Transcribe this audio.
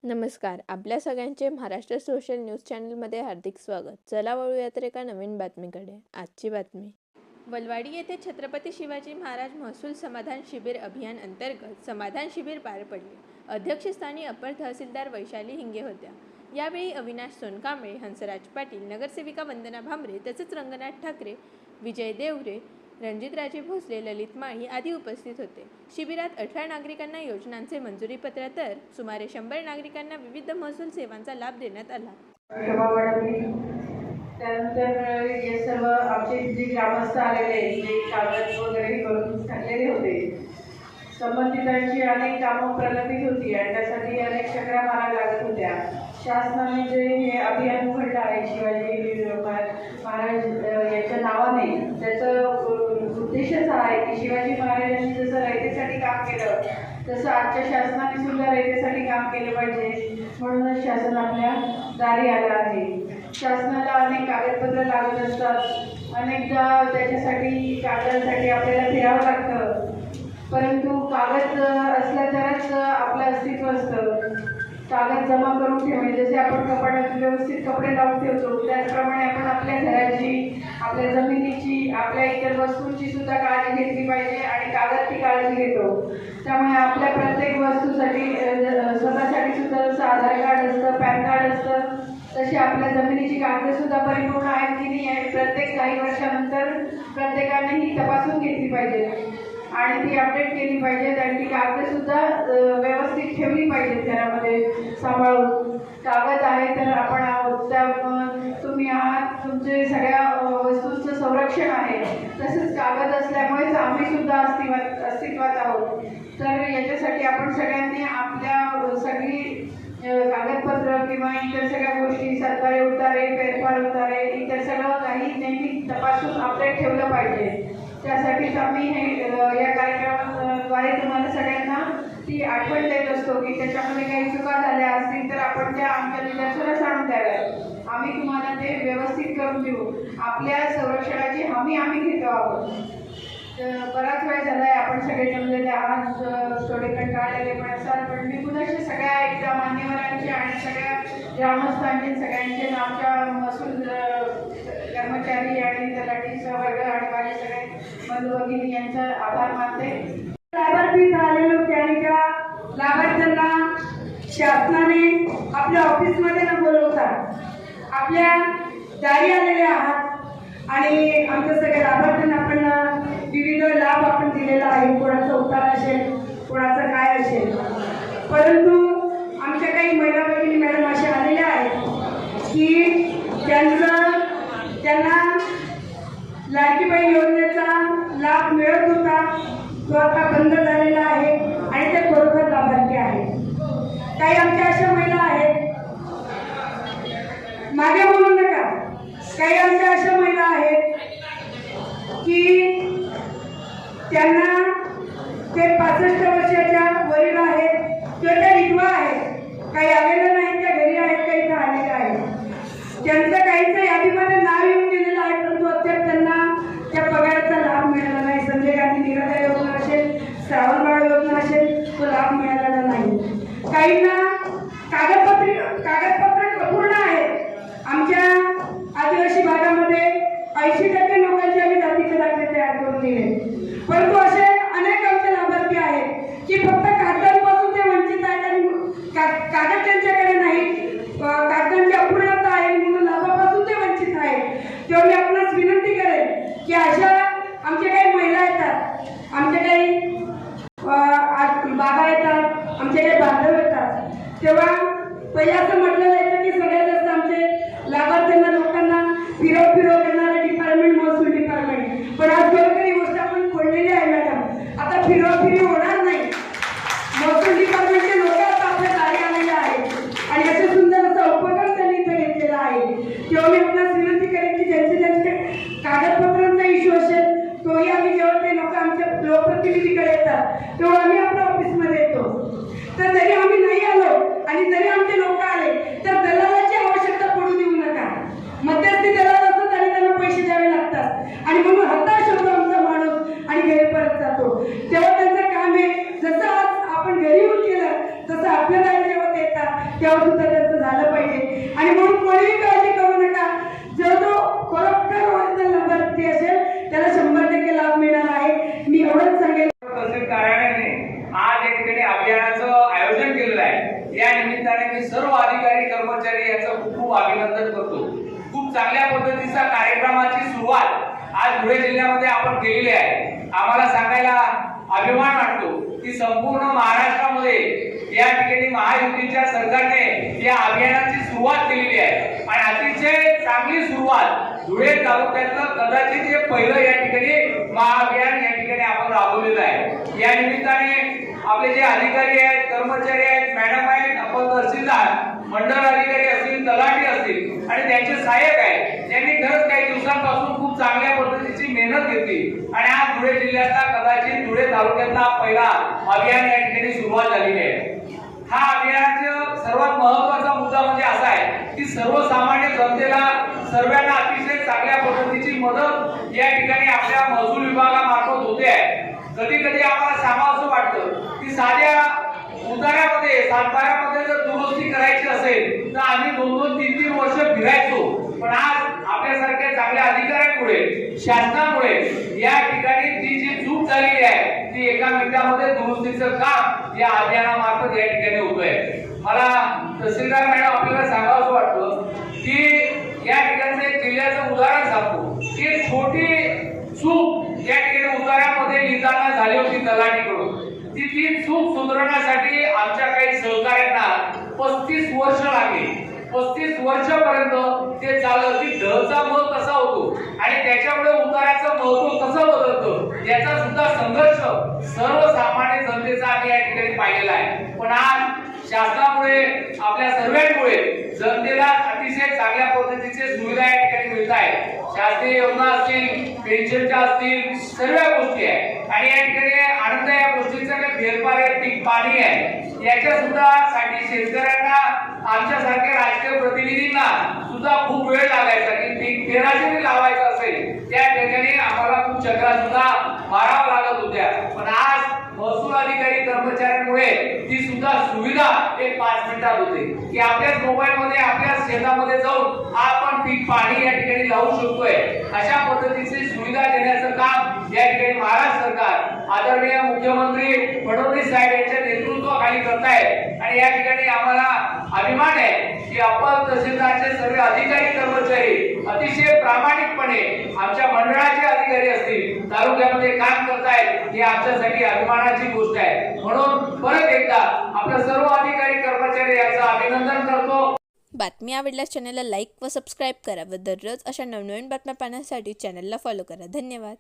नमस्कार. आपल्या सगळ्यांचे महाराष्ट्र सोशल न्यूज चॅनलमध्ये हार्दिक स्वागत. चला वळूया तर एका नवीन बातमीकडे. आजची बातमी. वलवाडी येथे छत्रपती शिवाजी महाराज महसूल समाधान शिबिर अभियान अंतर्गत समाधान शिबिर पार पडले. अध्यक्षस्थानी अपर तहसीलदार वैशाली हिंगे होत्या. यावेळी अविनाश सोनकांबळे, हंसराज पाटील, नगरसेविका वंदना भांबरे तसेच रंगनाथ ठाकरे, विजय देवरे, रणजितराजे भोसले, ललित माळी आदी उपस्थित होते. शिबिरात 18 नागरिकांना योजनांचे मंजुरीपत्र तर सुमारे 100 नागरिकांना विविध महसूल सेवांचा लाभ देण्यात आला. त्यानंतर हे सर्व आमचे जे ग्रामस्थ आलेले जे कागद वगैरे करून टाकलेले होते, संबंधितांची अनेक कामं प्रलंबित होती आणि त्यासाठी अनेक चक्रा माराव्या लागत होत्या. शासनाने जे हे अभियान उघडलं आहे शिवाजी महाराज याच्या नावाने, त्याचं उद्देशच आहे की शिवाजी महाराजांनी जसं रयतेसाठी काम केलं तसं आजच्या शासनाने सुद्धा रयतेसाठी काम केलं पाहिजे, म्हणूनच शासन आपल्या दारी आलं आहे. शासनाला अनेक कागदपत्र लागत असतात, अनेकदा त्याच्यासाठी कागदासाठी आपल्याला फिरावं लागतं, परंतु कागद असला तरच आपलं अस्तित्व असतं. कागद जमा करून ठेवणे, जसे आपण कपाटात व्यवस्थित कपडे लावून ठेवतो त्याचप्रमाणे आपण आपल्या घराची, आपल्या जमिनीची, आपल्या इतर वस्तूंची सुद्धा काळजी घेतली पाहिजे आणि कागद ती काळजी घेतो. त्यामुळे आपल्या प्रत्येक वस्तूसाठी स्वतःसाठी सुद्धा जसं आधार कार्ड असतं, पॅन कार्ड असतं, तशी आपल्या जमिनीची कागदसुद्धा परिपूर्ण आहेत की नाही आहे प्रत्येक काही वर्षानंतर प्रत्येकाने ही तपासून घेतली पाहिजे आणि ती अपडेट केली पाहिजेत आणि ती कागदसुद्धा व्यवस्थित ठेवली पाहिजेत घरामध्ये सांभाळून. कागद आहे तर आपण आहोत, त्या तुम्ही आहात, तुमचे सगळ्या वस्तूंचं संरक्षण आहे. तसंच कागद असल्यामुळेच आम्ही सुद्धा अस्तित्वात आहोत. तर याच्यासाठी आपण सगळ्यांनी आपल्या सगळी कागदपत्र किंवा इतर सगळ्या गोष्टी, सरकारी उतारे, फेरफार उतारे, इतर सगळं काही नेहमी तपासून अपडेट ठेवलं पाहिजे. त्यासाठीच आम्ही हे या कार्यक्रमाद्वारे तुम्हाला सगळ्यांना ती आठवण देत असतो की त्याच्यामध्ये काही चुका झाल्या असतील तर आपण त्या आमच्या निदर्शनास आणून द्याव्यात. आम्ही तुम्हाला ते व्यवस्थित करून देऊ. आपल्या संरक्षणाची हमी आम्ही घेतो आहोत. बराच वेळ झाला आहे, आपण सगळे जमलेले आहात, थोडे कंटाळलेले पण असाल, पण मी पुन्हा सगळ्या एकदा मान्यवरांचे आणि सगळ्या ग्रामस्थांचे, सगळ्यांचे, आमच्या महसूल कर्मचारी आणि तलाठी सहवर्ग आणि माझे सगळे बंधू भगिनी यांचा आभार मानते. लाभार्थी झालेले होते आणि त्या लाभार्थ्यांना शासनाने आपल्या ऑफिसमध्ये न बोलवता आपल्या दारी आलेले आहात आणि आमच्या सगळ्या लाभार्थ्यांना आपण विविध लाभ आपण दिलेला आहे. कोणाचा उतार असेल, कोणाचं काय असेल, परंतु आमच्या काही महिला भगिनी मॅडम अशा आलेल्या आहेत की त्यांना लाडकी बहीण योजनेचा लाभ मिळत होता, तो आता बंद झालेला आहे आणि ते खरोखर लाभार्थी आहेत. काही आमच्या अशा महिला आहेत, मागे बोलू नका, काही आमच्या अशा महिला आहेत की त्यांना ते 65 वर्षाच्या वरील आहेत किंवा त्या विधवा आहेत, काही आलेल्या नाहीत, त्या घरी आहेत, काही इथं आलेल्या आहेत. त्यांचं काहींचं यादीमध्ये नाव येऊन गेलेलं आहे, परंतु अद्याप त्यांना त्या पगाराचा लाभ मिळाला नाही. संजय गांधी निराधार योजना असेल, श्रावणबाळ योजना असेल, तो लाभ मिळालेला नाही. काहींना कागदपत्र अपूर्ण आहेत. आमच्या आदिवासी भागामध्ये 80% लोकांचे आम्ही जातीचे दाखले तयार करून दिले, परंतु असे अनेक आमचे लाभार्थी आहेत की फक्त कागदांपासून ते वंचित आहेत आणि कागद त्यांच्याकडे नाही, कागदांची अपूर्णता आहे म्हणून लाभापासून ते वंचित आहेत. तेव्हा मी आपणास विनंती करेन की अशा आमच्या काही महिला येतात, आमच्या काही बाबा येतात, आमचे काही बांधव येतात, तेव्हा पहिले असं म्हटलं जायचं की सगळ्यात जास्त आमचे लाभार्थ्यांना लोकांना फिरव करणारे डिपार्टमेंट महसूल डिपार्टमेंट, पण आज बरोबर ही गोष्ट आपण खोडलेली आहे मॅडम. आता फिरव होणार नाही. महसूल डिपार्टमेंटचे लोक आता आपल्या दारी आलेले आहेत आणि असं सुंदर असं उपक्रम त्यांनी इथं घेतलेला आहे. तेव्हा मी आपणास विनंती करेन की ज्यांचे कागदपत्रांचा इश्यू असेल तोही आम्ही जेव्हा ते लोक आमच्या लोकप्रतिनिधीकडे येतात तेव्हा आम्ही आपल्या ऑफिसमध्ये येतो. तर जरी आम्ही नाही आलो आणि जरी आमचे लोक आले तेव्हा सुद्धा त्यांचं झालं पाहिजे. आणि म्हणून कोणीही काळजी करू नका. जो खरोखर ओरिजिनल लाभार्थी असेल त्याला 100% लाभ मिळणार आहे. मी एवढंच सांगेन. तहसील कार्यालयाने आज एक ठिकाणी अभियानाचं आयोजन केलेलं आहे. या निमित्ताने मी सर्व अधिकारी कर्मचारी याचं खूप खूप अभिनंदन करतो. खूप चांगल्या पद्धतीचा कार्यक्रमाची सुरुवात आज धुळे जिल्ह्यामध्ये आपण केलेली आहे. आम्हाला सांगायला अभिमान वाटतो की संपूर्ण महाराष्ट्रामध्ये या ठिकाणी महायुतीच्या सरकारने या अभियानाची सुरुवात केलेली आहे आणि अतिशय चांगली सुरुवात धुळे तालुक्यातलं कदाचित हे पहिलं या ठिकाणी महाअभियान या ठिकाणी आपण राबवलेलं आहे. या निमित्ताने आपले जे अधिकारी आहेत, कर्मचारी आहेत, मॅडम आहेत, आपण तहसीलदार, मंडळ अधिकारी असतील, तलाठी असतील आणि त्यांचे सहाय्यक आहेत, त्यांनी खरंच काही दिवसांपासून खूप चांगल्या पद्धतीची मेहनत घेतली आणि आज धुळे जिल्ह्यातला कदाचित धुळे तालुक्यातला पहिला अभियान या ठिकाणी सुरुवात झालेली आहे. हा अभियानाचा सर्वात महत्त्वाचा मुद्दा म्हणजे असा आहे की सर्वसामान्य जनतेला सर्वांना अतिशय चांगल्या पद्धतीची मदत या ठिकाणी आपल्या महसूल विभागामार्फत होते आहे. कधी कधी आम्हाला सांगावंसं वाटतं की साध्या उतार्यामध्ये सातबाऱ्यामध्ये जर दुरुस्ती करायची असेल तर आम्ही 2-3 वर्ष फिरायचो. पण आज आपल्यासारख्या चांगल्या अधिकाऱ्यांमुळे, शासनामुळे या ठिकाणी ती जी चूक झालेली आहे ती एका मिनिटामध्ये दुरुस्तीचं काम या अभियानामार्फत या ठिकाणी होतोय. मला तहसीलदार मॅडम आपल्याला सांगावंसं वाटतं की या ठिकाणी जिल्ह्याचं उदाहरण सांगतो की छोटी चूक या ठिकाणी उतार्यामध्ये लिहिताना झाली होती तलाठीकडून. ती चूक सुधारण्यासाठी आमच्या काही सहकार्यांना 35 वर्ष लागली. 35 वर्षापर्यंत ते चालत की ढचा मग कसा होतो आणि त्याच्यामुळे उतार्याचं महत्व कसं बदलतं याचा सुद्धा संघर्ष सर्वसामान्य जनतेचा आम्ही या ठिकाणी पाहिलेला आहे. पण आज शासनामुळे आपल्या सर्वांमुळे जनतेला अतिशय चांगल्या पद्धतीचे सुविधा या ठिकाणी मिळत आहेत. शासकीय योजना असतील, पेन्शनच्या असतील, सर्व गोष्टी आहेत आणि या ठिकाणी आनंद या गोष्टीचा काही फेरफार आहे, पीक पाणी आहे याच्या सुद्धा साठी शेतकऱ्यांना आमच्यासारख्या राजकीय प्रतिनिधींना सुद्धा खूप वेळ लागायचा की पीक पेरायचे लावायचं असेल त्या ठिकाणी आम्हाला खूप चक्रा सुद्धा मारावं लागत होत्या. पण आज महसूल अधिकारी कर्मचाऱ्यांमुळे ती सुद्धा सुविधा एक 5 मिनिटात होते की आपल्याच मोबाईल मध्ये आपल्याच शेतामध्ये जाऊन आपण पीक पाणी या ठिकाणी लावू शकतोय. अशा पद्धतीची सुविधा देण्याचं काम या ठिकाणी महाराष्ट्र सरकार आदरणीय मुख्यमंत्री फडणवीस साहेब यांच्या नेतृत्वाखाली करतायत आणि या ठिकाणी आम्हाला अभिमान आहे की अप्पर तहसीलदारचे सर्व अधिकारी कर्मचारी अतिशय प्रामाणिकपणे आमच्या मंडळाचे अधिकारी असतील तालुक्यामध्ये काम करतायत ही आमच्यासाठी अभिमानाची गोष्ट आहे. म्हणून परत एकदा आपल्या सर्व अधिकारी कर्मचारी यांचं अभिनंदन करतो. बातमी आवडल्यास चॅनलला लाईक व सबस्क्राईब करा व दररोज अशा नवनवीन बातम्या पाहण्यासाठी चॅनलला फॉलो करा. धन्यवाद.